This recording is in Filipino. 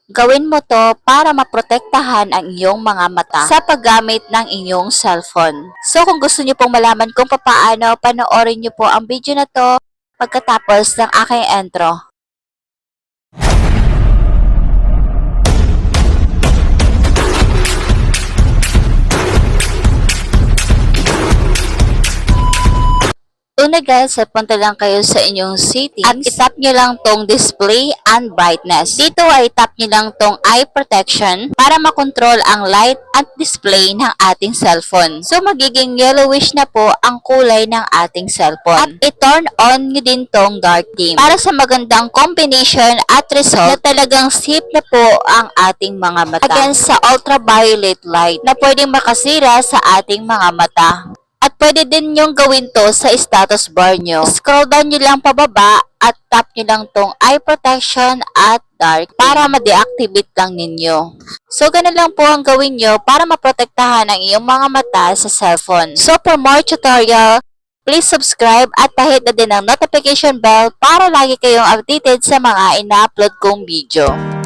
Gawin mo to para maprotektahan ang iyong mga mata sa paggamit ng inyong cellphone. So kung gusto niyo pong malaman kung paano, panoorin niyo po ang video na to pagkatapos ng aking intro. Una guys, punta lang kayo sa inyong settings at itap nyo lang tong display and brightness. Dito ay itap nyo lang tong eye protection para makontrol ang light at display ng ating cellphone. So magiging yellowish na po ang kulay ng ating cellphone. At i-turn on nyo din tong dark theme para sa magandang combination at result na talagang safe na po ang ating mga mata against sa ultraviolet light na pwedeng makasira sa ating mga mata. At pwede din nyong gawin to sa status bar nyo. Scroll down nyo lang pababa at tap nyo lang tong eye protection at dark para ma-deactivate lang ninyo. So, ganun lang po ang gawin nyo para maprotektahan ang iyong mga mata sa cellphone. So, for more tutorial, please subscribe at pahit na din ang notification bell para lagi kayong updated sa mga ina-upload kong video.